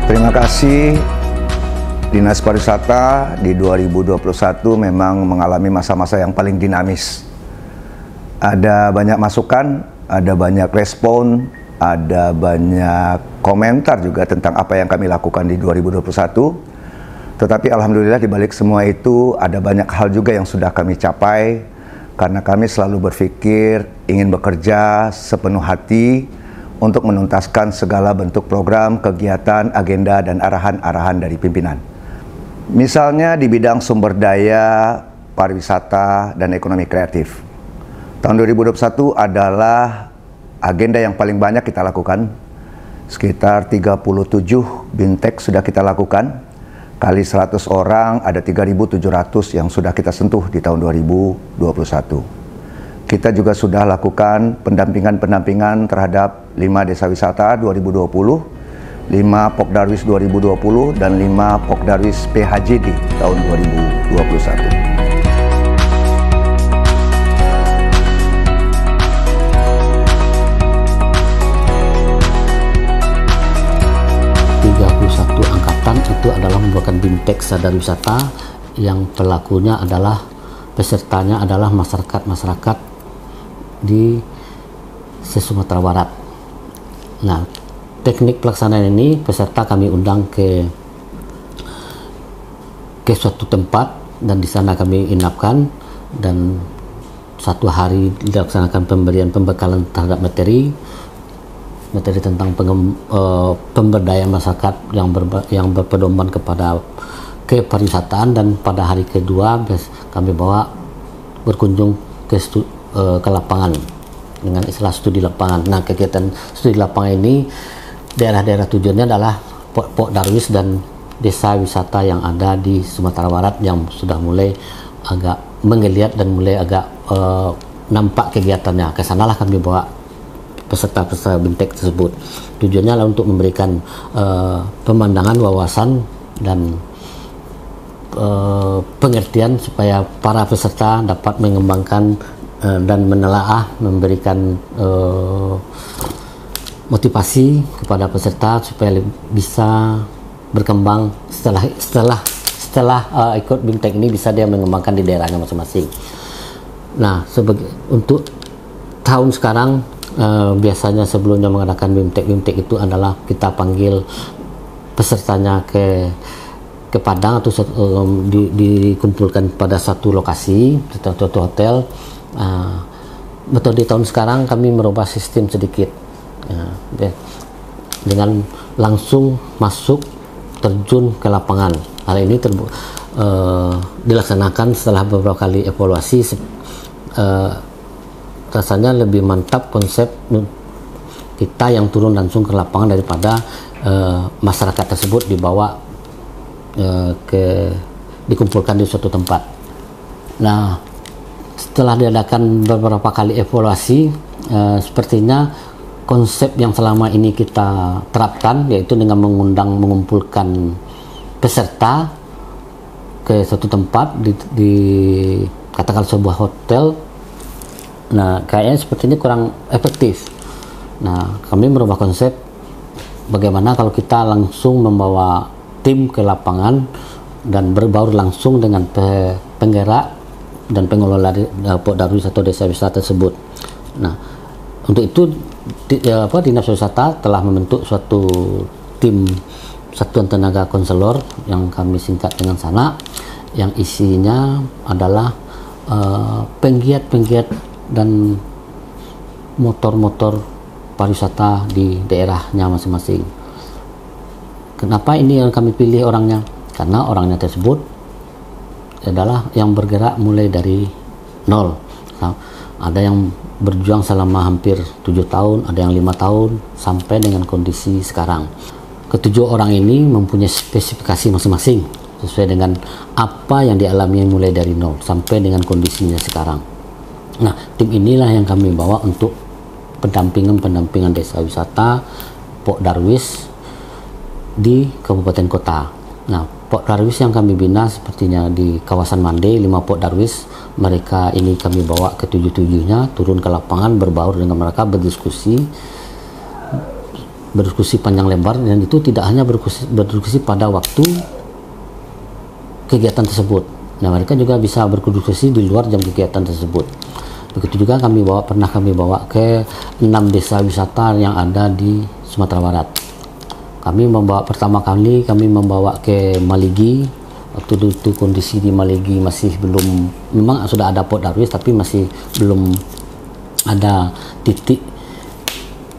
Terima kasih. Dinas Pariwisata di 2021 memang mengalami masa-masa yang paling dinamis. Ada banyak masukan, ada banyak respon, ada banyak komentar juga tentang apa yang kami lakukan di 2021. Tetapi alhamdulillah di balik semua itu ada banyak hal juga yang sudah kami capai karena kami selalu berpikir ingin bekerja sepenuh hati untuk menuntaskan segala bentuk program, kegiatan, agenda, dan arahan-arahan dari pimpinan. Misalnya di bidang sumber daya, pariwisata, dan ekonomi kreatif. Tahun 2021 adalah agenda yang paling banyak kita lakukan. Sekitar 37 BIMTEK sudah kita lakukan. Kali 100 orang ada 3.700 yang sudah kita sentuh di tahun 2021. Kita juga sudah lakukan pendampingan terhadap 5 desa wisata 2020, 5 Pokdarwis 2020, dan 5 Pokdarwis PHJD tahun 2021. Angkatan itu adalah membuatkan BIMTEK Sadar Wisata yang pelakunya adalah, pesertanya adalah masyarakat di Sumatera Barat. Nah, teknik pelaksanaan ini peserta kami undang ke suatu tempat dan di sana kami inapkan, dan satu hari dilaksanakan pembekalan terhadap materi tentang pemberdayaan masyarakat yang berpedoman kepada kepariwisataan, dan pada hari kedua kami bawa berkunjung ke lapangan dengan istilah studi lapangan. Nah, kegiatan studi lapangan ini daerah-daerah tujuannya adalah Pokdarwis dan desa wisata yang ada di Sumatera Barat yang sudah mulai agak menggeliat dan mulai agak nampak kegiatannya. Ke sanalah kami bawa peserta-peserta BIMTEK tersebut. Tujuannya adalah untuk memberikan pemandangan, wawasan, dan pengertian supaya para peserta dapat mengembangkan dan menelaah, memberikan motivasi kepada peserta supaya bisa berkembang setelah ikut BIMTEK ini, bisa dia mengembangkan di daerahnya masing-masing. Nah, untuk tahun sekarang biasanya sebelumnya mengadakan BIMTEK itu adalah kita panggil pesertanya ke Padang atau dikumpulkan pada satu lokasi, satu hotel. Metode tahun sekarang kami merubah sistem sedikit, dengan langsung masuk terjun ke lapangan. Hal ini dilaksanakan setelah beberapa kali evaluasi. Rasanya lebih mantap konsep kita yang turun langsung ke lapangan daripada masyarakat tersebut dibawa dikumpulkan di suatu tempat. Nah, setelah diadakan beberapa kali evaluasi, sepertinya konsep yang selama ini kita terapkan, yaitu dengan mengumpulkan peserta ke suatu tempat di katakan sebuah hotel. Nah, kayaknya sepertinya kurang efektif. Nah, kami merubah konsep bagaimana kalau kita langsung membawa tim ke lapangan dan berbaur langsung dengan penggerak dan pengelola Pokdarwis atau desa wisata tersebut. Nah, untuk itu Dinas Wisata telah membentuk suatu tim satuan tenaga konselor yang kami singkat dengan SANA, yang isinya adalah penggiat dan motor-motor pariwisata di daerahnya masing-masing. Kenapa ini yang kami pilih orangnya? Karena orangnya tersebut adalah yang bergerak mulai dari nol. Nah, ada yang berjuang selama hampir 7 tahun, ada yang 5 tahun, sampai dengan kondisi sekarang. Ketujuh orang ini mempunyai spesifikasi masing-masing sesuai dengan apa yang dialami mulai dari nol sampai dengan kondisinya sekarang. Nah, tim inilah yang kami bawa untuk pendampingan desa wisata Pokdarwis di kabupaten kota. Nah, Pokdarwis yang kami bina sepertinya di kawasan Mande, 5 Pokdarwis. Mereka ini kami bawa ke tujuh-tujuhnya, turun ke lapangan, berbaur dengan mereka, berdiskusi, berdiskusi panjang lebar, dan itu tidak hanya berdiskusi pada waktu kegiatan tersebut. Nah, mereka juga bisa berdiskusi di luar jam kegiatan tersebut. Begitu juga pernah kami bawa ke 6 desa wisata yang ada di Sumatera Barat. Pertama kali kami membawa ke Maligi. Waktu itu kondisi di Maligi masih belum, memang sudah ada Port Darwis, tapi masih belum ada titik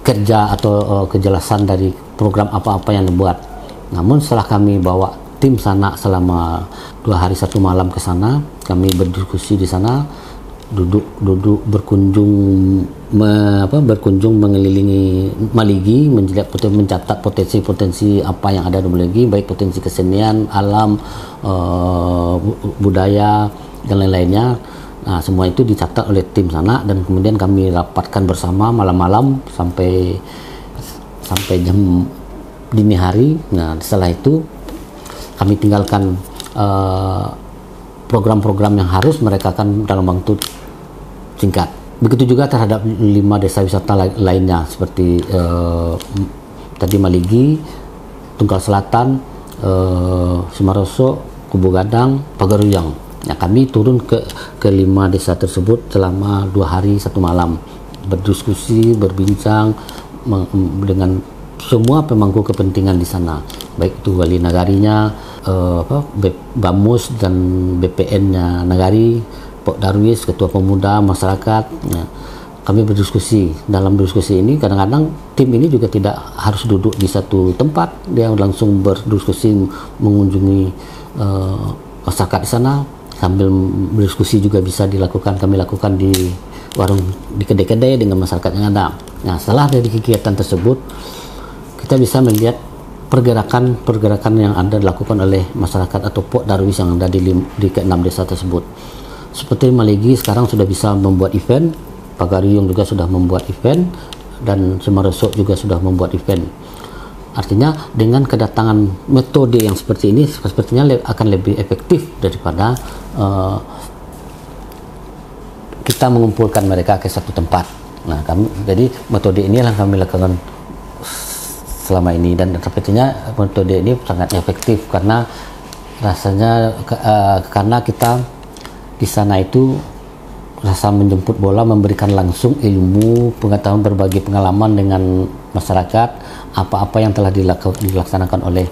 kerja atau kejelasan dari program apa-apa yang dibuat. Namun setelah kami bawa tim sana selama 2 hari 1 malam ke sana, kami berdiskusi di sana, duduk berkunjung mengelilingi Maligi, mencatat potensi-potensi apa yang ada di Maligi, baik potensi kesenian, alam, budaya dan lain-lainnya. Nah, semua itu dicatat oleh tim sana, dan kemudian kami rapatkan bersama malam-malam sampai jam dini hari. Nah, setelah itu kami tinggalkan program-program yang harus mereka kan dalam waktu singkat. Begitu juga terhadap 5 desa wisata lainnya seperti tadi Maligi, Tunggal Selatan, Sumaroso, Kubu Gadang, Pagaruyang. Nah, kami turun ke 5 desa tersebut selama 2 hari 1 malam, berdiskusi, berbincang dengan semua pemangku kepentingan di sana, baik itu wali nagarinya, BAMUS dan BPN-nya Nagari, Port Darwis, ketua pemuda, masyarakat. Nah, kami berdiskusi. Dalam diskusi ini kadang-kadang tim ini juga tidak harus duduk di satu tempat, dia langsung berdiskusi, mengunjungi masyarakat di sana. Sambil berdiskusi juga bisa kami lakukan di warung, di kedai-kedai dengan masyarakat yang ada. Nah, setelah dari kegiatan tersebut, kita bisa melihat pergerakan yang ada dilakukan oleh masyarakat atau Port Darwis yang ada di ke-6 desa tersebut. Seperti Maligi sekarang sudah bisa membuat event, Pagaruyung juga sudah membuat event, dan Sumaroso juga sudah membuat event. Artinya dengan kedatangan metode yang seperti ini sepertinya akan lebih efektif daripada kita mengumpulkan mereka ke satu tempat. Nah, jadi metode ini yang kami lakukan selama ini, dan sepertinya metode ini sangat efektif karena rasanya karena kita di sana itu rasa menjemput bola, memberikan langsung ilmu, pengetahuan, berbagi pengalaman dengan masyarakat, apa-apa yang telah dilaksanakan oleh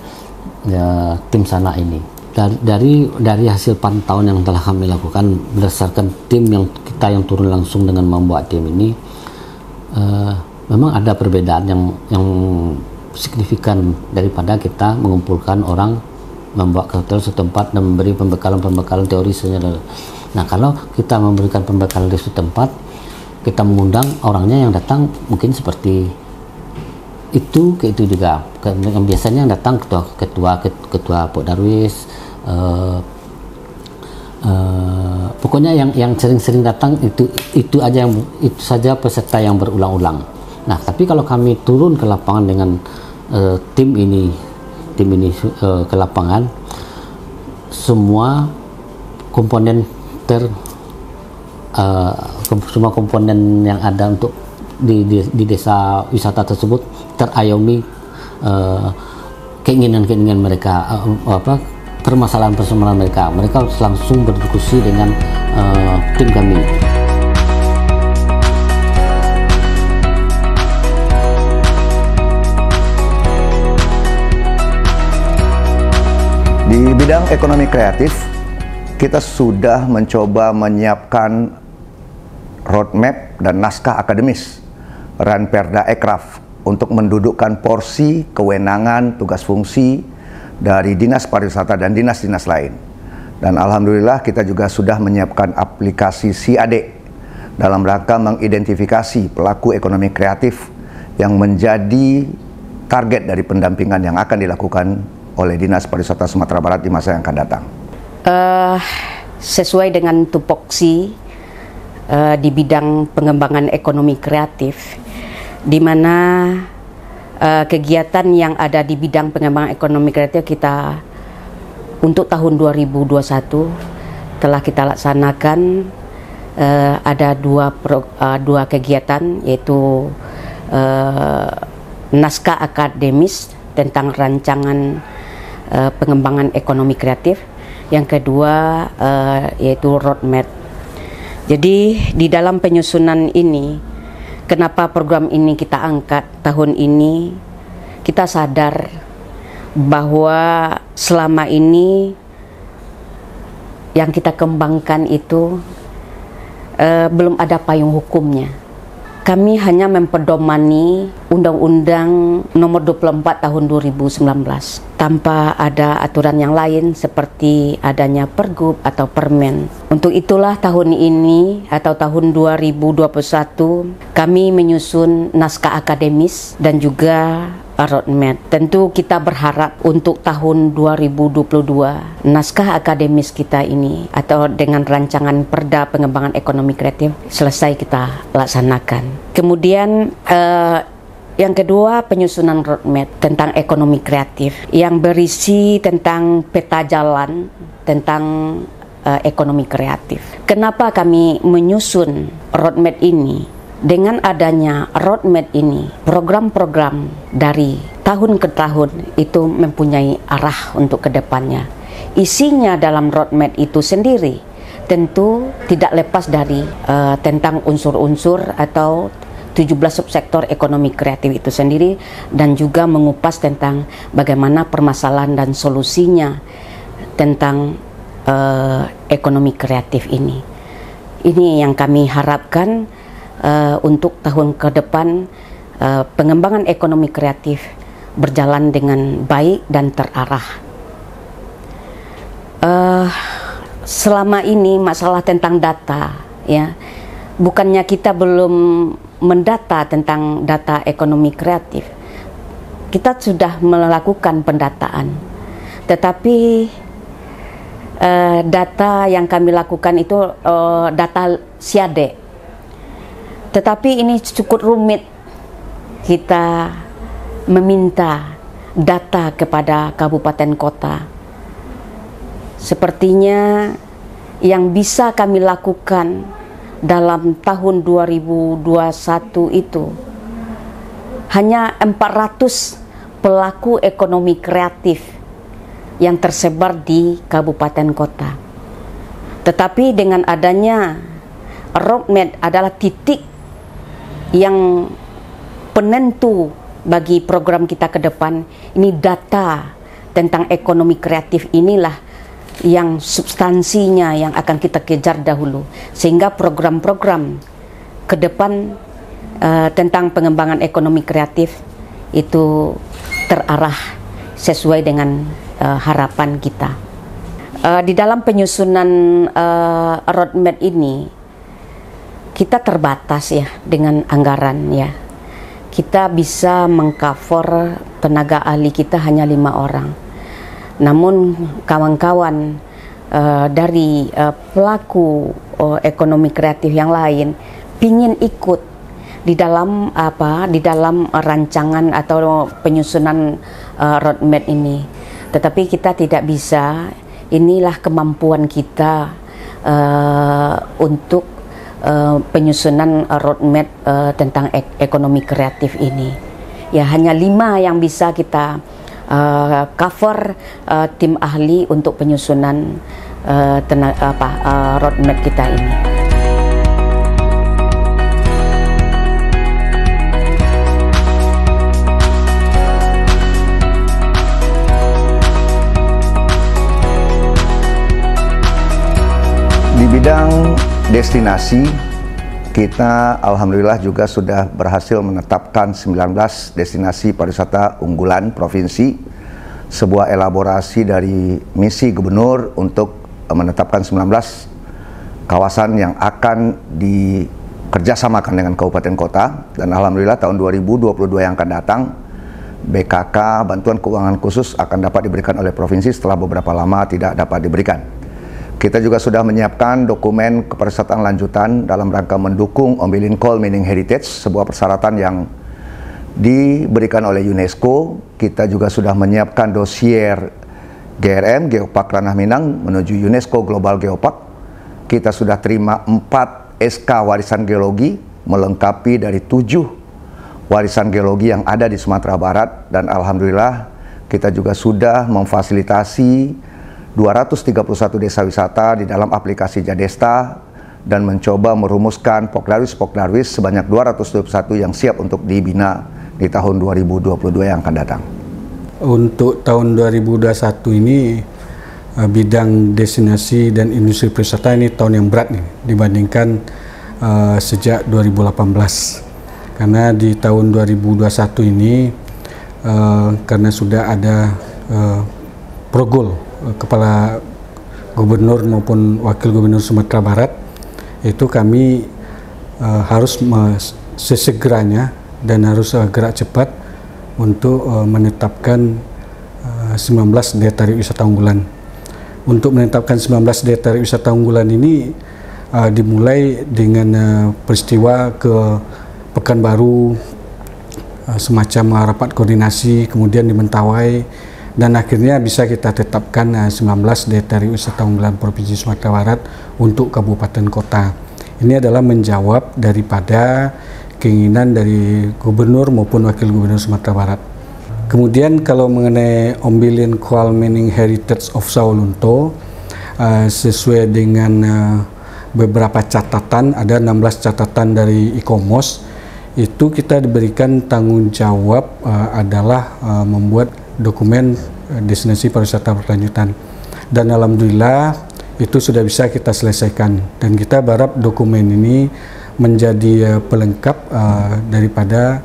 tim sana ini. Dari hasil pantauan yang telah kami lakukan berdasarkan tim yang turun langsung dengan membuat tim ini, memang ada perbedaan yang signifikan daripada kita mengumpulkan orang, membawa ke hotel setempat dan memberi pembekalan teori sebenarnya. Nah, kalau kita memberikan pembekalan di setempat, kita mengundang orangnya yang datang mungkin seperti itu juga. Yang biasanya yang datang ketua Port Darwis, pokoknya yang sering-sering datang itu saja peserta yang berulang-ulang. Nah, tapi kalau kami turun ke lapangan dengan tim ini ke lapangan, semua komponen semua komponen yang ada untuk di desa wisata tersebut terayomi keinginan mereka, permasalahan mereka langsung berdiskusi dengan tim kami. Di bidang ekonomi kreatif, kita sudah mencoba menyiapkan roadmap dan naskah akademis Ranperda Ekraf untuk mendudukkan porsi kewenangan tugas fungsi dari Dinas Pariwisata dan dinas-dinas lain. Dan alhamdulillah kita juga sudah menyiapkan aplikasi CAD dalam rangka mengidentifikasi pelaku ekonomi kreatif yang menjadi target dari pendampingan yang akan dilakukan oleh Dinas Pariwisata Sumatera Barat di masa yang akan datang. Sesuai dengan tupoksi di bidang pengembangan ekonomi kreatif, di mana kegiatan yang ada di bidang pengembangan ekonomi kreatif kita untuk tahun 2021 telah kita laksanakan ada dua kegiatan, yaitu naskah akademis tentang rancangan pengembangan ekonomi kreatif. Yang kedua yaitu roadmap. Jadi di dalam penyusunan ini, kenapa program ini kita angkat tahun ini, kita sadar bahwa selama ini yang kita kembangkan itu belum ada payung hukumnya. Kami hanya mempedomani Undang-Undang Nomor 24 Tahun 2019 tanpa ada aturan yang lain seperti adanya Pergub atau Permen. Untuk itulah tahun ini atau tahun 2021 kami menyusun naskah akademis dan juga roadmap. Tentu kita berharap untuk tahun 2022 naskah akademis kita ini atau dengan rancangan Perda Pengembangan Ekonomi Kreatif selesai kita laksanakan. Kemudian yang kedua, penyusunan roadmap tentang ekonomi kreatif yang berisi tentang peta jalan tentang ekonomi kreatif. Kenapa kami menyusun roadmap ini? Dengan adanya roadmap ini, program-program dari tahun ke tahun itu mempunyai arah untuk kedepannya. Isinya dalam roadmap itu sendiri tentu tidak lepas dari tentang unsur-unsur atau 17 subsektor ekonomi kreatif itu sendiri, dan juga mengupas tentang bagaimana permasalahan dan solusinya tentang ekonomi kreatif ini. Ini yang kami harapkan untuk tahun ke depan pengembangan ekonomi kreatif berjalan dengan baik dan terarah. Selama ini masalah tentang data, ya, bukannya kita belum mendata tentang data ekonomi kreatif. Kita sudah melakukan pendataan, tetapi data yang kami lakukan itu data SIADE. Tetapi ini cukup rumit kita meminta data kepada kabupaten kota. Sepertinya yang bisa kami lakukan dalam tahun 2021 itu hanya 400 pelaku ekonomi kreatif yang tersebar di kabupaten kota. Tetapi dengan adanya roadmap adalah titik yang penentu bagi program kita ke depan. Ini data tentang ekonomi kreatif inilah yang substansinya yang akan kita kejar dahulu, sehingga program-program ke depan tentang pengembangan ekonomi kreatif itu terarah sesuai dengan harapan kita. Di dalam penyusunan roadmap ini kita terbatas ya dengan anggaran ya. Kita bisa mengcover tenaga ahli kita hanya 5 orang. Namun kawan-kawan dari pelaku ekonomi kreatif yang lain pingin ikut di dalam rancangan atau penyusunan roadmap ini, tetapi kita tidak bisa. Inilah kemampuan kita untuk penyusunan roadmap tentang ekonomi kreatif ini. Ya, hanya 5 yang bisa kita cover tim ahli untuk penyusunan roadmap kita ini. Di bidang destinasi, kita alhamdulillah juga sudah berhasil menetapkan 19 destinasi pariwisata unggulan provinsi, sebuah elaborasi dari misi gubernur untuk menetapkan 19 kawasan yang akan dikerjasamakan dengan kabupaten kota. Dan alhamdulillah tahun 2022 yang akan datang, BKK, bantuan keuangan khusus, akan dapat diberikan oleh provinsi setelah beberapa lama tidak dapat diberikan. Kita juga sudah menyiapkan dokumen kepariwisataan lanjutan dalam rangka mendukung Ombilin Call Meaning Heritage, sebuah persyaratan yang diberikan oleh UNESCO. Kita juga sudah menyiapkan dosier GRM, Geopark Ranah Minang, menuju UNESCO Global Geopark. Kita sudah terima 4 SK warisan geologi, melengkapi dari 7 warisan geologi yang ada di Sumatera Barat, dan alhamdulillah kita juga sudah memfasilitasi 231 desa wisata di dalam aplikasi Jadesta dan mencoba merumuskan Pokdarwis sebanyak 221 yang siap untuk dibina di tahun 2022 yang akan datang. Untuk tahun 2021 ini bidang destinasi dan industri pariwisata ini tahun yang berat nih dibandingkan sejak 2018, karena di tahun 2021 ini karena sudah ada progol kepala gubernur maupun wakil gubernur Sumatera Barat, itu kami harus sesegeranya dan harus gerak cepat untuk menetapkan 19 daya tarik wisata unggulan. Untuk menetapkan 19 daya tarik wisata unggulan ini dimulai dengan peristiwa ke Pekanbaru, semacam rapat koordinasi, kemudian di Mentawai, dan akhirnya bisa kita tetapkan 19 daya tarik wisata unggulan Provinsi Sumatera Barat untuk kabupaten kota. Ini adalah menjawab daripada keinginan dari gubernur maupun wakil gubernur Sumatera Barat. Kemudian kalau mengenai Ombilin Kual Mening Heritage of Sawalunto, sesuai dengan beberapa catatan, ada 16 catatan dari ICOMOS, itu kita diberikan tanggung jawab adalah membuat dokumen destinasi pariwisata berkelanjutan, dan alhamdulillah itu sudah bisa kita selesaikan, dan kita berharap dokumen ini menjadi pelengkap daripada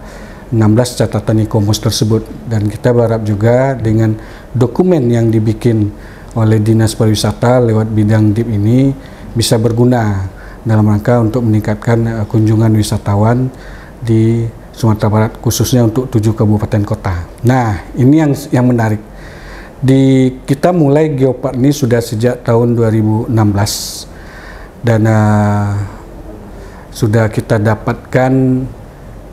16 catatan ICOMOS tersebut, dan kita berharap juga dengan dokumen yang dibikin oleh Dinas Pariwisata lewat bidang DIP ini bisa berguna dalam rangka untuk meningkatkan kunjungan wisatawan di Sumatera Barat, khususnya untuk 7 kabupaten kota. Nah, ini yang menarik. Kita mulai geopark ini sudah sejak tahun 2016, dan sudah kita dapatkan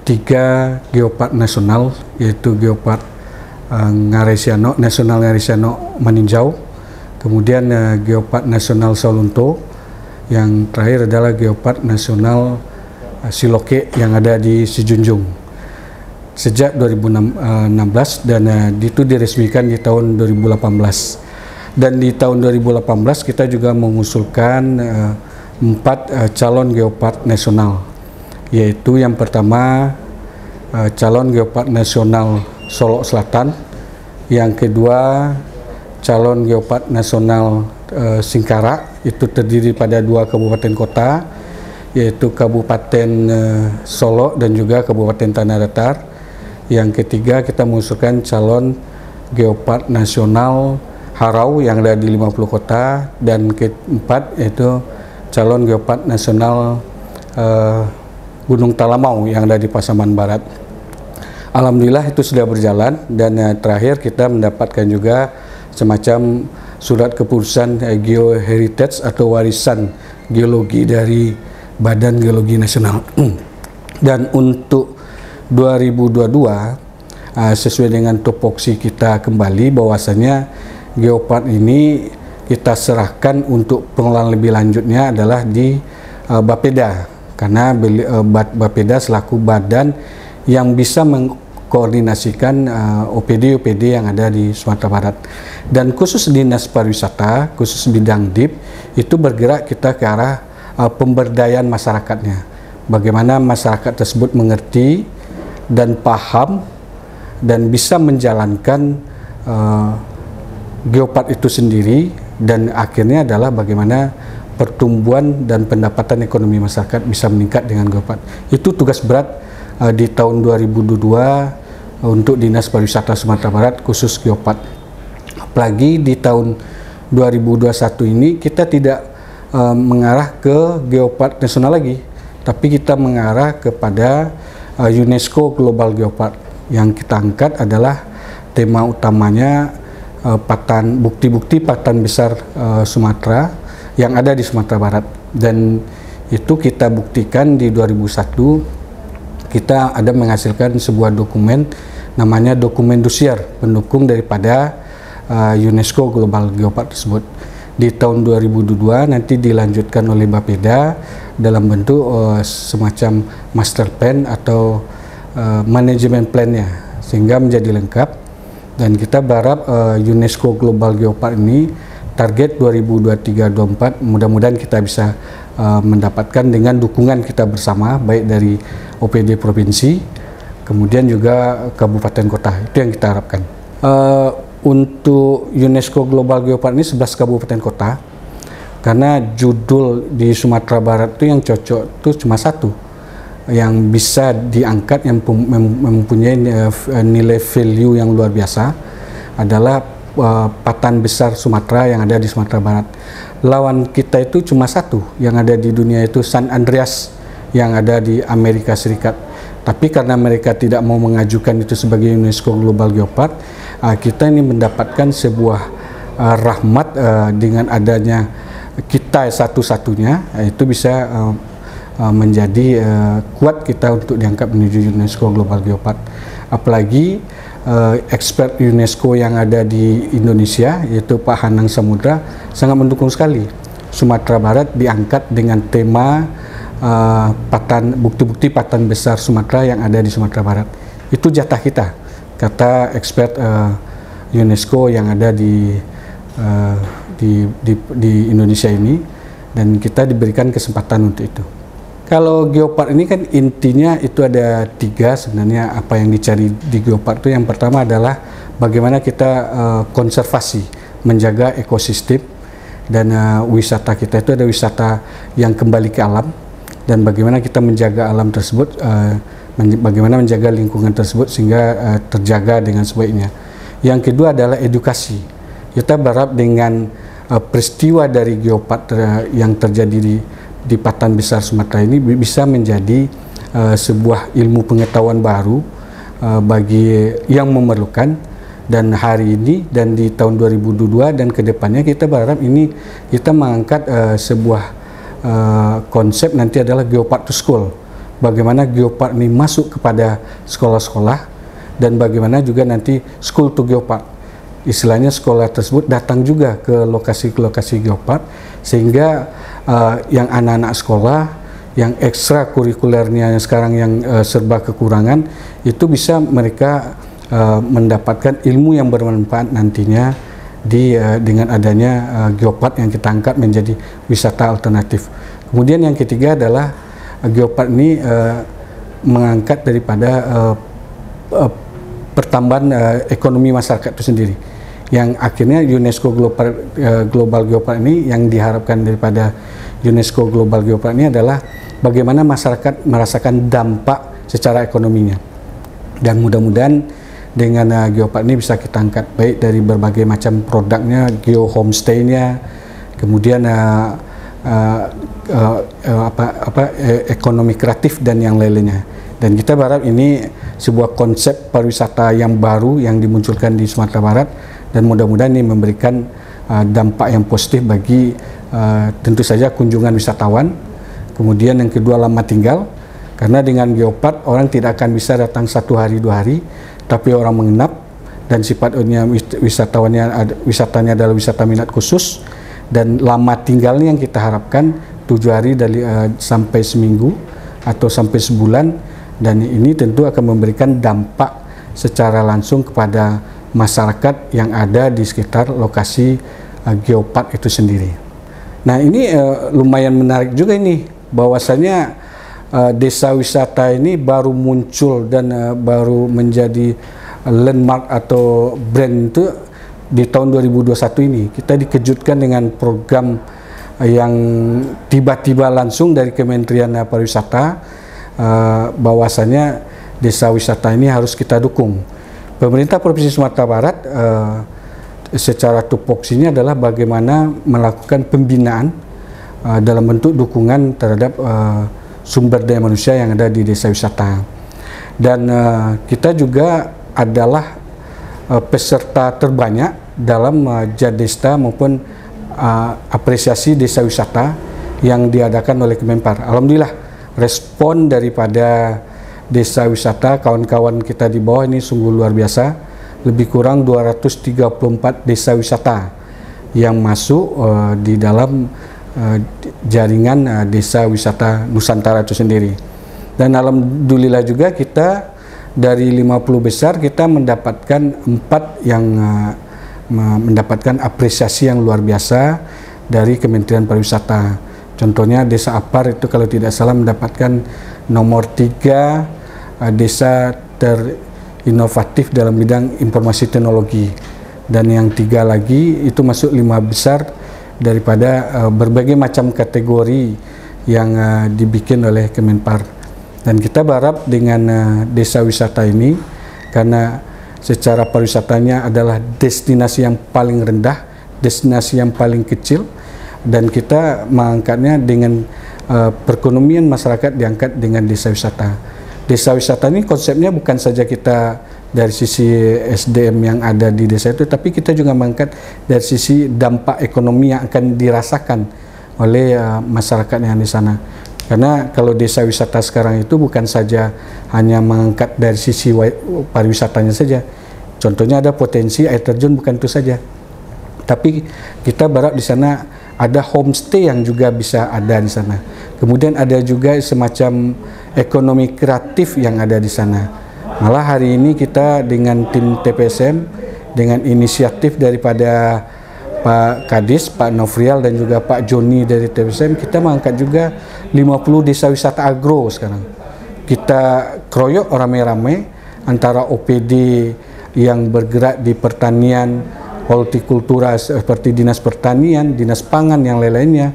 3 geopark nasional, yaitu geopark Ngaresiano, Nasional Ngaresiano Maninjau, kemudian geopark nasional Sawalunto, yang terakhir adalah geopark nasional Siloke yang ada di Sijunjung sejak 2016, dan itu diresmikan di tahun 2018. Dan di tahun 2018 kita juga mengusulkan 4 calon geopark nasional, yaitu yang pertama calon geopark nasional Solok Selatan, yang kedua calon geopark nasional Singkarak, itu terdiri pada 2 kabupaten kota, yaitu Kabupaten Solok dan juga Kabupaten Tanah Datar. Yang ketiga kita mengusulkan calon geopark nasional Harau yang ada di 50 kota, dan keempat yaitu calon geopark nasional Gunung Talamau yang ada di Pasaman Barat. Alhamdulillah itu sudah berjalan, dan terakhir kita mendapatkan juga semacam surat keputusan geoheritage atau warisan geologi dari Badan Geologi Nasional. Dan untuk 2022 sesuai dengan topoksi kita kembali, bahwasanya geopark ini kita serahkan untuk pengelolaan lebih lanjutnya adalah di Bapeda, karena Bapeda selaku badan yang bisa mengkoordinasikan OPD-OPD yang ada di Sumatera Barat. Dan khusus Dinas Pariwisata, khusus bidang DIP, itu bergerak kita ke arah pemberdayaan masyarakatnya. Bagaimana masyarakat tersebut mengerti dan paham dan bisa menjalankan geopark itu sendiri, dan akhirnya adalah bagaimana pertumbuhan dan pendapatan ekonomi masyarakat bisa meningkat dengan geopark. Itu tugas berat di tahun 2022 untuk Dinas Pariwisata Sumatera Barat khusus geopark. Apalagi di tahun 2021 ini kita tidak mengarah ke geopark nasional lagi, tapi kita mengarah kepada UNESCO Global Geopark. Yang kita angkat adalah tema utamanya bukti-bukti patan besar Sumatera yang ada di Sumatera Barat, dan itu kita buktikan di 2001 kita ada menghasilkan sebuah dokumen namanya dokumen dossier pendukung daripada UNESCO Global Geopark tersebut. Di tahun 2022 nanti dilanjutkan oleh Bapeda dalam bentuk semacam master plan atau manajemen plan-nya sehingga menjadi lengkap. Dan kita berharap UNESCO Global Geopark ini target 2023-2024 mudah-mudahan kita bisa mendapatkan dengan dukungan kita bersama, baik dari OPD provinsi, kemudian juga kabupaten kota. Itu yang kita harapkan. Untuk UNESCO Global Geopark ini 11 kabupaten kota, karena judul di Sumatera Barat itu yang cocok itu cuma satu, yang bisa diangkat, yang mempunyai nilai value yang luar biasa adalah Patan Besar Sumatera yang ada di Sumatera Barat. Lawan kita itu cuma satu yang ada di dunia, itu San Andreas yang ada di Amerika Serikat. Tapi karena mereka tidak mau mengajukan itu sebagai UNESCO Global Geopark, kita ini mendapatkan sebuah rahmat dengan adanya kita satu-satunya, itu bisa menjadi kuat kita untuk diangkat menuju UNESCO Global Geopark. Apalagi expert UNESCO yang ada di Indonesia, yaitu Pak Hanang Samudra, sangat mendukung sekali Sumatera Barat diangkat dengan tema bukti-bukti Patan Besar Sumatera yang ada di Sumatera Barat. Itu jatah kita, kata expert UNESCO yang ada di Indonesia ini, dan kita diberikan kesempatan untuk itu. Kalau geopark ini kan intinya itu ada 3 sebenarnya apa yang dicari di geopark itu. Yang pertama adalah bagaimana kita konservasi, menjaga ekosistem, dan wisata kita itu ada wisata yang kembali ke alam, dan bagaimana kita menjaga alam tersebut, bagaimana menjaga lingkungan tersebut sehingga terjaga dengan sebaiknya. Yang kedua adalah edukasi. Kita berharap dengan peristiwa dari geopark yang terjadi di Patan Besar Sumatera ini bisa menjadi sebuah ilmu pengetahuan baru bagi yang memerlukan. Dan hari ini dan di tahun 2022 dan kedepannya kita berharap ini kita mengangkat sebuah konsep nanti adalah Geopark to School. Bagaimana geopark ini masuk kepada sekolah-sekolah, dan bagaimana juga nanti School to Geopark. Istilahnya sekolah tersebut datang juga ke lokasi geopark, sehingga yang anak-anak sekolah yang ekstrakurikulernya yang sekarang yang serba kekurangan, itu bisa mereka mendapatkan ilmu yang bermanfaat nantinya dengan adanya geopark yang kita angkat menjadi wisata alternatif. Kemudian yang ketiga adalah geopark ini mengangkat daripada pertambahan ekonomi masyarakat itu sendiri, yang akhirnya UNESCO Global Geopark ini yang diharapkan daripada UNESCO Global Geopark ini adalah bagaimana masyarakat merasakan dampak secara ekonominya. Dan mudah-mudahan dengan geopark ini bisa kita angkat baik dari berbagai macam produknya, geo homestay-nya, kemudian ekonomi kreatif dan yang lainnya. Dan kita berharap ini sebuah konsep pariwisata yang baru yang dimunculkan di Sumatera Barat, dan mudah-mudahan ini memberikan dampak yang positif bagi tentu saja kunjungan wisatawan. Kemudian yang kedua, lama tinggal, karena dengan geopark orang tidak akan bisa datang 1 hari 2 hari, tapi orang menginap, dan sifatnya wisatanya adalah wisata minat khusus, dan lama tinggalnya yang kita harapkan 7 hari sampai seminggu atau sampai sebulan. Dan ini tentu akan memberikan dampak secara langsung kepada masyarakat yang ada di sekitar lokasi geopark itu sendiri. Nah, ini lumayan menarik juga ini, bahwasanya desa wisata ini baru muncul dan baru menjadi landmark atau brand itu di tahun 2021 ini. Kita dikejutkan dengan program yang tiba-tiba langsung dari Kementerian Pariwisata, bahwasanya desa wisata ini harus kita dukung. Pemerintah Provinsi Sumatera Barat secara tupoksinya adalah bagaimana melakukan pembinaan dalam bentuk dukungan terhadap sumber daya manusia yang ada di desa wisata. Dan kita juga adalah peserta terbanyak dalam Jadesta maupun apresiasi desa wisata yang diadakan oleh Kemenpar. Alhamdulillah, respon daripada desa wisata kawan-kawan kita di bawah ini sungguh luar biasa. Lebih kurang 234 desa wisata yang masuk di dalam jaringan desa wisata Nusantara itu sendiri. Dan alhamdulillah juga kita dari 50 besar kita mendapatkan 4 yang mendapatkan apresiasi yang luar biasa dari Kementerian Pariwisata. Contohnya Desa Apar itu kalau tidak salah mendapatkan nomor 3 desa terinovatif dalam bidang informasi teknologi, dan yang 3 lagi itu masuk 5 besar daripada berbagai macam kategori yang dibikin oleh Kemenpar. Dan kita berharap dengan desa wisata ini, karena secara pariwisatanya adalah destinasi yang paling rendah, destinasi yang paling kecil, dan kita mengangkatnya dengan perekonomian masyarakat diangkat dengan desa wisata. Desa wisata ini konsepnya bukan saja kita dari sisi SDM yang ada di desa itu, tapi kita juga mengangkat dari sisi dampak ekonomi yang akan dirasakan oleh masyarakat yang di sana. Karena kalau desa wisata sekarang itu bukan saja hanya mengangkat dari sisi pariwisatanya saja. Contohnya ada potensi air terjun, bukan itu saja. Tapi kita berharap di sana ada homestay yang juga bisa ada di sana. Kemudian ada juga semacam ekonomi kreatif yang ada di sana. Malah hari ini kita dengan tim TPSM, dengan inisiatif daripada Pak Kadis, Pak Nofrial, dan juga Pak Joni dari TPSM, kita mengangkat juga 50 desa wisata agro sekarang. Kita keroyok rame-rame antara OPD yang bergerak di pertanian, hortikultura seperti Dinas Pertanian, Dinas Pangan, yang lain-lainnya.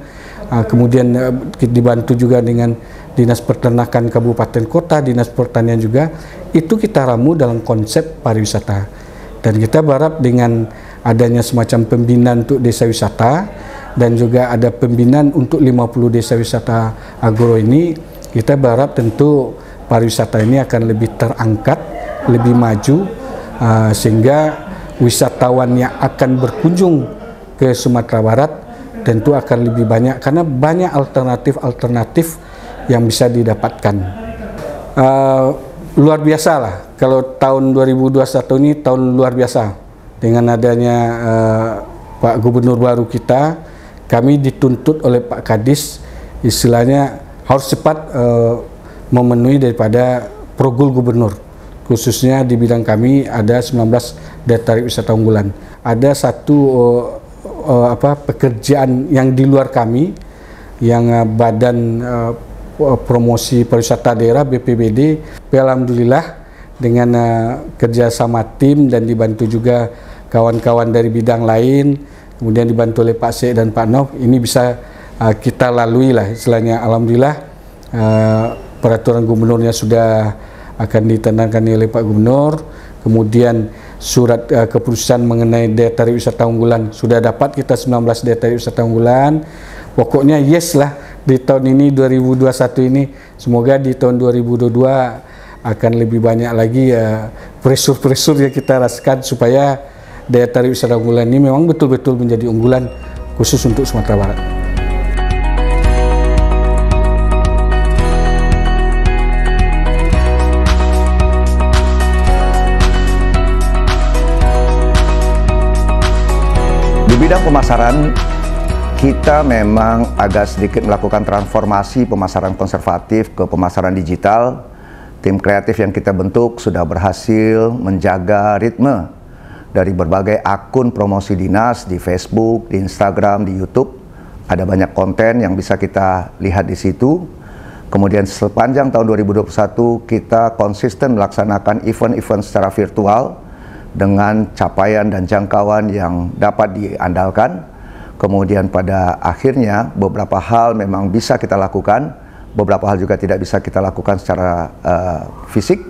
Kemudian dibantu juga dengan Dinas Peternakan Kabupaten Kota, Dinas Pertanian juga. Itu kita ramu dalam konsep pariwisata. Dan kita berharap dengan adanya semacam pembinaan untuk desa wisata, dan juga ada pembinaan untuk 50 desa wisata agro ini, kita berharap tentu pariwisata ini akan lebih terangkat, lebih maju, sehingga wisatawan yang akan berkunjung ke Sumatera Barat tentu akan lebih banyak, karena banyak alternatif-alternatif yang bisa didapatkan. Luar biasa lah, kalau tahun 2021 ini tahun luar biasa. Dengan adanya Pak Gubernur baru kita, kami dituntut oleh Pak Kadis, istilahnya harus cepat memenuhi daripada Progul Gubernur. Khususnya di bidang kami ada 19 daya tarik wisata unggulan. Ada satu pekerjaan yang di luar kami, yang Badan Promosi Pariwisata Daerah BPBD, alhamdulillah dengan kerjasama tim dan dibantu juga kawan-kawan dari bidang lain, kemudian dibantu oleh Pak Syekh dan Pak Nov, ini bisa kita lalui lah istilahnya. Alhamdulillah peraturan gubernurnya sudah akan ditandatangani oleh Pak Gubernur, kemudian surat keputusan mengenai daya tarik wisata unggulan sudah dapat kita 19 daya tarik wisata unggulan. Pokoknya yes lah di tahun ini 2021 ini, semoga di tahun 2022 akan lebih banyak lagi pressure yang kita rasakan supaya daya tarik wisata unggulan ini memang betul-betul menjadi unggulan khusus untuk Sumatera Barat. Di bidang pemasaran, kita memang agak sedikit melakukan transformasi pemasaran konservatif ke pemasaran digital. Tim kreatif yang kita bentuk sudah berhasil menjaga ritme dari berbagai akun promosi dinas di Facebook, di Instagram, di YouTube. Ada banyak konten yang bisa kita lihat di situ. Kemudian sepanjang tahun 2021 kita konsisten melaksanakan event-event secara virtual dengan capaian dan jangkauan yang dapat diandalkan. Kemudian pada akhirnya beberapa hal memang bisa kita lakukan, beberapa hal juga tidak bisa kita lakukan secara fisik,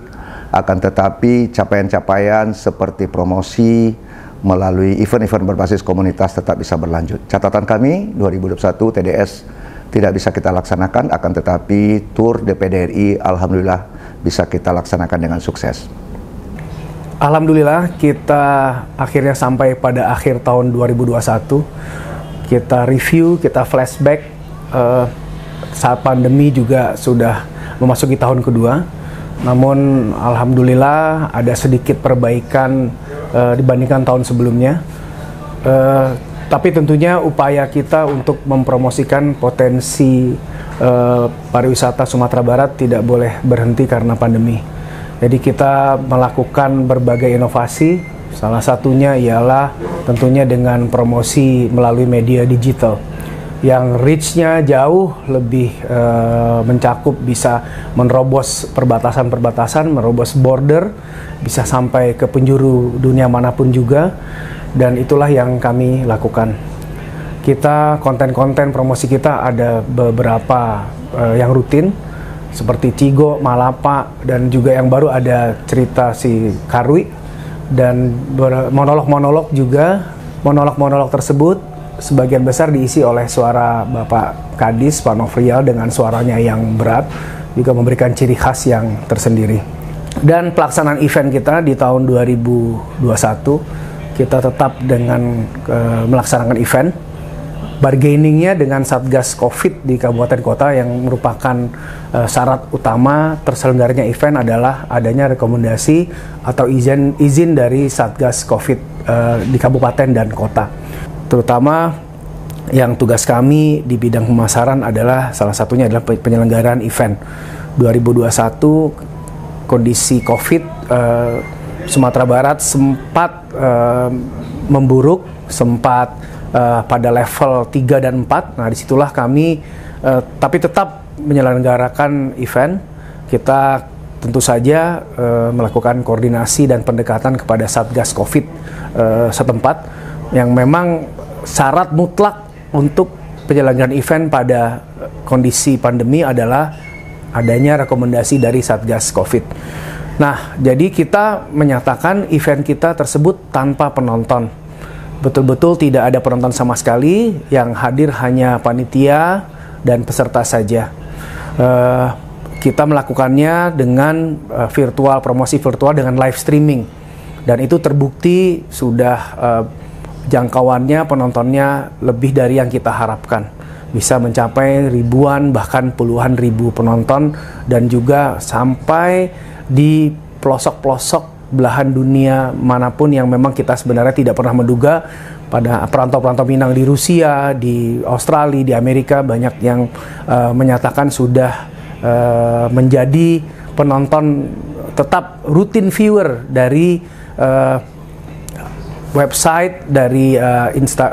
akan tetapi capaian-capaian seperti promosi melalui event-event berbasis komunitas tetap bisa berlanjut. Catatan kami 2021 TDS tidak bisa kita laksanakan, akan tetapi Tour DPD RI alhamdulillah bisa kita laksanakan dengan sukses. Alhamdulillah kita akhirnya sampai pada akhir tahun 2021. Kita review, kita flashback saat pandemi juga sudah memasuki tahun kedua. Namun alhamdulillah ada sedikit perbaikan dibandingkan tahun sebelumnya. Tapi tentunya upaya kita untuk mempromosikan potensi pariwisata Sumatera Barat tidak boleh berhenti karena pandemi. Jadi kita melakukan berbagai inovasi, salah satunya ialah tentunya dengan promosi melalui media digital yang reach-nya jauh lebih mencakup, bisa menerobos perbatasan-perbatasan, merobos border, bisa sampai ke penjuru dunia manapun juga, dan itulah yang kami lakukan. Kita konten-konten promosi kita ada beberapa yang rutin seperti Cigo, Malapa, dan juga yang baru ada cerita si Karwi, dan monolog-monolog juga. Monolog-monolog tersebut sebagian besar diisi oleh suara Bapak Kadis, Pak Nofrial, dengan suaranya yang berat, juga memberikan ciri khas yang tersendiri. Dan pelaksanaan event kita di tahun 2021, kita tetap dengan melaksanakan event. Bargainingnya dengan Satgas Covid di Kabupaten Kota, yang merupakan syarat utama terselenggaranya event adalah adanya rekomendasi atau izin dari Satgas Covid di Kabupaten dan Kota. Terutama yang tugas kami di bidang pemasaran adalah salah satunya adalah penyelenggaraan event 2021. Kondisi Covid Sumatera Barat sempat memburuk, sempat pada level 3 dan 4. Nah, disitulah kami tapi tetap menyelenggarakan event. Kita tentu saja melakukan koordinasi dan pendekatan kepada Satgas Covid setempat, yang memang syarat mutlak untuk penyelenggaraan event pada kondisi pandemi adalah adanya rekomendasi dari Satgas Covid. Nah, jadi kita menyatakan event kita tersebut tanpa penonton. Betul-betul tidak ada penonton sama sekali, yang hadir hanya panitia dan peserta saja. Kita melakukannya dengan virtual, promosi virtual dengan live streaming, dan itu terbukti sudah jangkauannya, penontonnya lebih dari yang kita harapkan. Bisa mencapai ribuan, bahkan puluhan ribu penonton, dan juga sampai di pelosok-pelosok belahan dunia manapun yang memang kita sebenarnya tidak pernah menduga. Pada perantau-perantau Minang di Rusia, di Australia, di Amerika, banyak yang menyatakan sudah menjadi penonton tetap, rutin viewer dari website, dari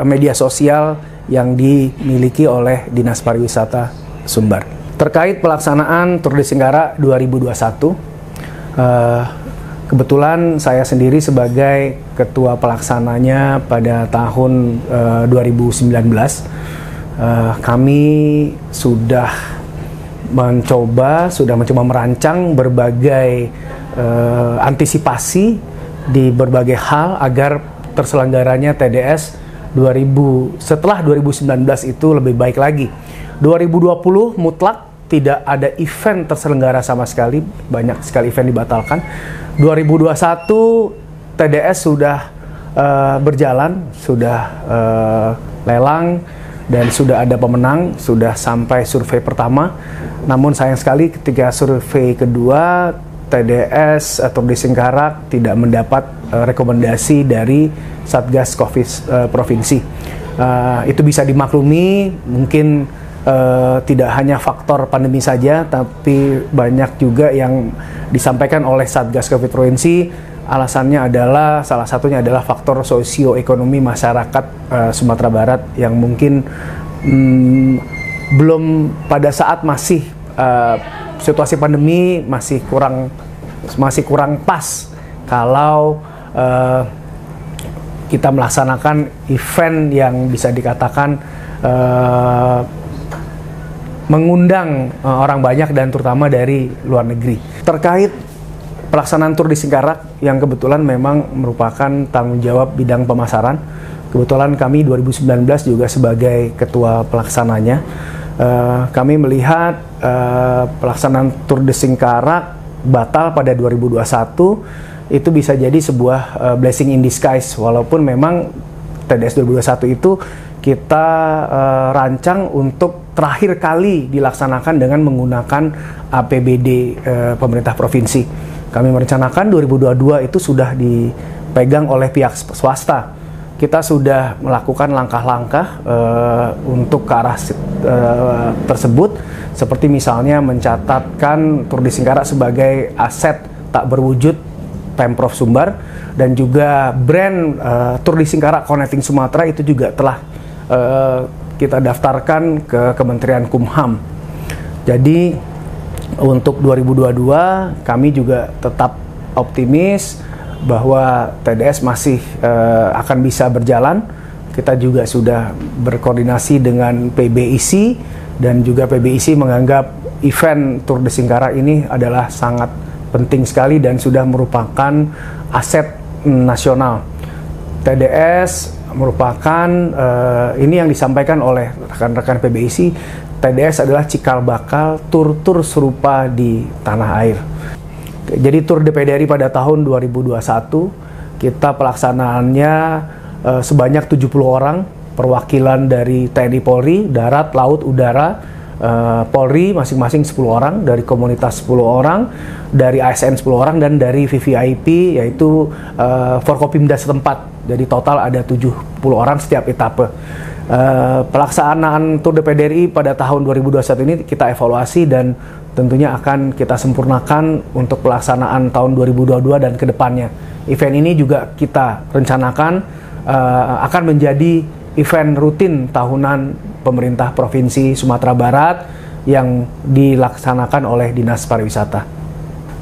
media sosial yang dimiliki oleh Dinas Pariwisata Sumbar. Terkait pelaksanaan Tour de Singkarak 2021, kebetulan saya sendiri sebagai ketua pelaksananya pada tahun 2019, kami sudah mencoba merancang berbagai antisipasi di berbagai hal agar terselenggaranya TDS setelah 2019 itu lebih baik lagi. 2020 mutlak tidak ada event terselenggara sama sekali, banyak sekali event dibatalkan. 2021 TDS sudah berjalan, sudah lelang, dan sudah ada pemenang, sudah sampai survei pertama. Namun sayang sekali ketika survei kedua, TDS Tour de Singkarak tidak mendapat rekomendasi dari Satgas Covid provinsi. Itu bisa dimaklumi, mungkin tidak hanya faktor pandemi saja, tapi banyak juga yang disampaikan oleh Satgas Covid provinsi. Alasannya adalah, salah satunya adalah faktor sosioekonomi masyarakat Sumatera Barat yang mungkin belum, pada saat masih situasi pandemi masih kurang pas kalau kita melaksanakan event yang bisa dikatakan mengundang orang banyak, dan terutama dari luar negeri. Terkait pelaksanaan Tour de Singkarak yang kebetulan memang merupakan tanggung jawab bidang pemasaran, kebetulan kami 2019 juga sebagai ketua pelaksananya. Kami melihat pelaksanaan Tour de Singkarak batal pada 2021 itu bisa jadi sebuah blessing in disguise, walaupun memang TDS 2021 itu kita rancang untuk terakhir kali dilaksanakan dengan menggunakan APBD pemerintah provinsi. Kami merencanakan 2022 itu sudah dipegang oleh pihak swasta. Kita sudah melakukan langkah-langkah untuk ke arah tersebut, seperti misalnya mencatatkan Tour de Singkarak sebagai aset tak berwujud Pemprov Sumbar, dan juga brand Tour de Singkarak Connecting Sumatera itu juga telah kita daftarkan ke Kementerian Kumham. Jadi untuk 2022 kami juga tetap optimis bahwa TDS masih akan bisa berjalan. Kita juga sudah berkoordinasi dengan PBIC, dan juga PBIC menganggap event Tour de Singkarak ini adalah sangat penting sekali dan sudah merupakan aset nasional. TDS merupakan, ini yang disampaikan oleh rekan-rekan PBIC, TDS adalah cikal bakal tur-tur serupa di tanah air. Jadi Tour DPDRI pada tahun 2021 kita pelaksanaannya sebanyak 70 orang, perwakilan dari TNI Polri, darat, laut, udara, Polri masing-masing 10 orang, dari komunitas 10 orang, dari ASN 10 orang, dan dari VVIP yaitu Forkopimda setempat. Jadi total ada 70 orang setiap etape. Pelaksanaan Tour DPDRI pada tahun 2021 ini kita evaluasi dan tentunya akan kita sempurnakan untuk pelaksanaan tahun 2022 dan kedepannya. Event ini juga kita rencanakan akan menjadi event rutin tahunan pemerintah Provinsi Sumatera Barat yang dilaksanakan oleh Dinas Pariwisata.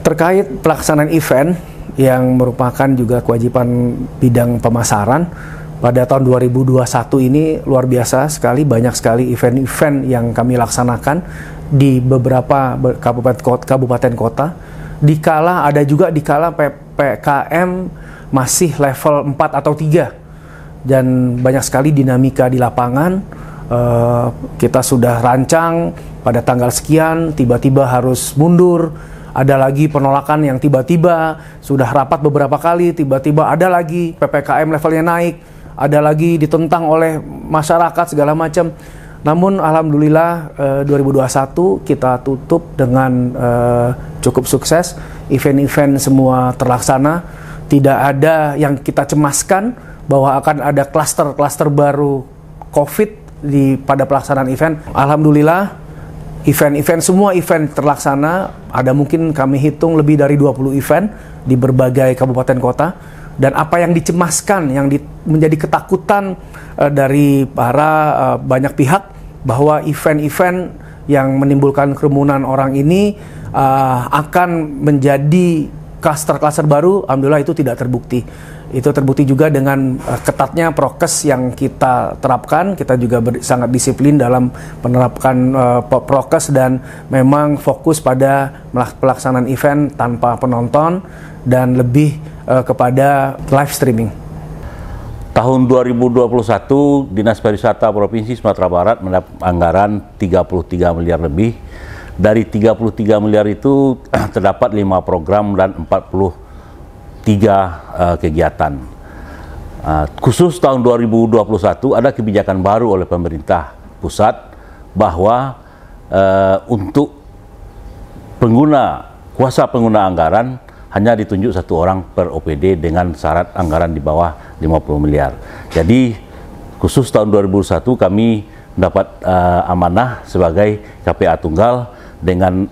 Terkait pelaksanaan event yang merupakan juga kewajiban bidang pemasaran, pada tahun 2021 ini luar biasa sekali, banyak sekali event-event yang kami laksanakan di beberapa kabupaten kota. Dikala PPKM masih level 4 atau 3, dan banyak sekali dinamika di lapangan. Kita sudah rancang pada tanggal sekian, tiba-tiba harus mundur. Ada lagi penolakan yang tiba-tiba sudah rapat beberapa kali, tiba-tiba ada lagi PPKM levelnya naik, ada lagi ditentang oleh masyarakat segala macam. Namun alhamdulillah 2021 kita tutup dengan cukup sukses. Event-event semua terlaksana. Tidak ada yang kita cemaskan bahwa akan ada klaster-klaster baru COVID pada pelaksanaan event. Alhamdulillah semua event terlaksana. Ada mungkin kami hitung lebih dari 20 event di berbagai kabupaten kota. Dan apa yang dicemaskan, yang menjadi ketakutan dari para banyak pihak, bahwa event-event yang menimbulkan kerumunan orang ini akan menjadi klaster-klaster baru, alhamdulillah itu tidak terbukti. Itu terbukti juga dengan ketatnya prokes yang kita terapkan. Kita juga sangat disiplin dalam menerapkan prokes, dan memang fokus pada pelaksanaan event tanpa penonton dan lebih kepada live streaming. Tahun 2021, Dinas Pariwisata Provinsi Sumatera Barat mendapat anggaran 33 miliar lebih. Dari 33 miliar itu terdapat 5 program dan 43 kegiatan. Khusus tahun 2021 ada kebijakan baru oleh pemerintah pusat bahwa untuk kuasa pengguna anggaran hanya ditunjuk 1 orang per OPD dengan syarat anggaran di bawah 50 miliar. Jadi khusus tahun 2021 kami mendapat amanah sebagai KPA Tunggal dengan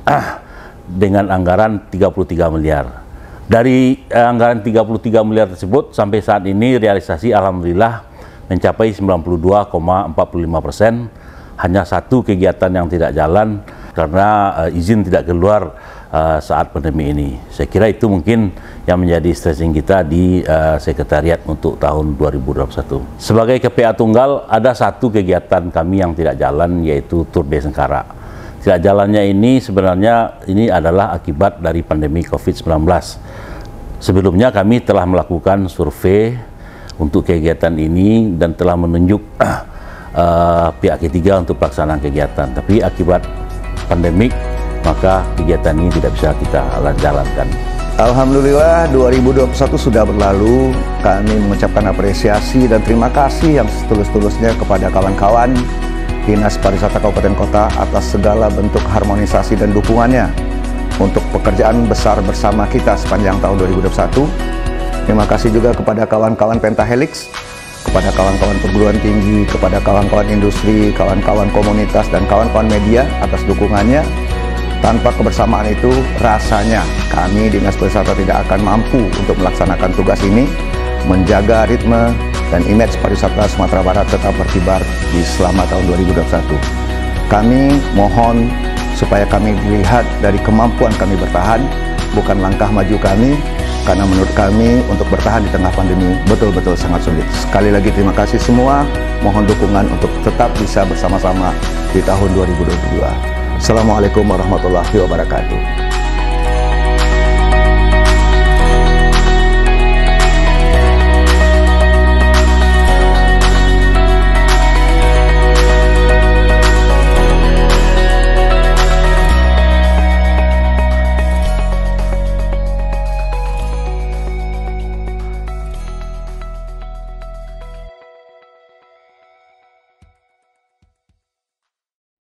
anggaran 33 miliar. Dari anggaran 33 miliar tersebut sampai saat ini realisasi alhamdulillah mencapai 92,45%. Hanya 1 kegiatan yang tidak jalan karena izin tidak keluar saat pandemi ini. Saya kira itu mungkin yang menjadi stressing kita di sekretariat untuk tahun 2021. Sebagai KPA Tunggal, ada 1 kegiatan kami yang tidak jalan, yaitu Tour de Singkarak. Tidak jalannya ini sebenarnya ini adalah akibat dari pandemi COVID-19. Sebelumnya kami telah melakukan survei untuk kegiatan ini dan telah menunjuk pihak ketiga untuk pelaksanaan kegiatan. Tapi akibat pandemik, maka kegiatan ini tidak bisa kita jalankan. Alhamdulillah 2021 sudah berlalu. Kami mengucapkan apresiasi dan terima kasih yang setulus-tulusnya kepada kawan-kawan Dinas Pariwisata Kabupaten Kota atas segala bentuk harmonisasi dan dukungannya untuk pekerjaan besar bersama kita sepanjang tahun 2021. Terima kasih juga kepada kawan-kawan Pentahelix, kepada kawan-kawan perguruan tinggi, kepada kawan-kawan industri, kawan-kawan komunitas, dan kawan-kawan media atas dukungannya. Tanpa kebersamaan itu, rasanya kami Dinas Pariwisata tidak akan mampu untuk melaksanakan tugas ini, menjaga ritme dan image pariwisata Sumatera Barat tetap berkibar di selama tahun 2021. Kami mohon supaya kami dilihat dari kemampuan kami bertahan, bukan langkah maju kami, karena menurut kami untuk bertahan di tengah pandemi betul-betul sangat sulit. Sekali lagi terima kasih semua, mohon dukungan untuk tetap bisa bersama-sama di tahun 2022. Assalamualaikum warahmatullahi wabarakatuh.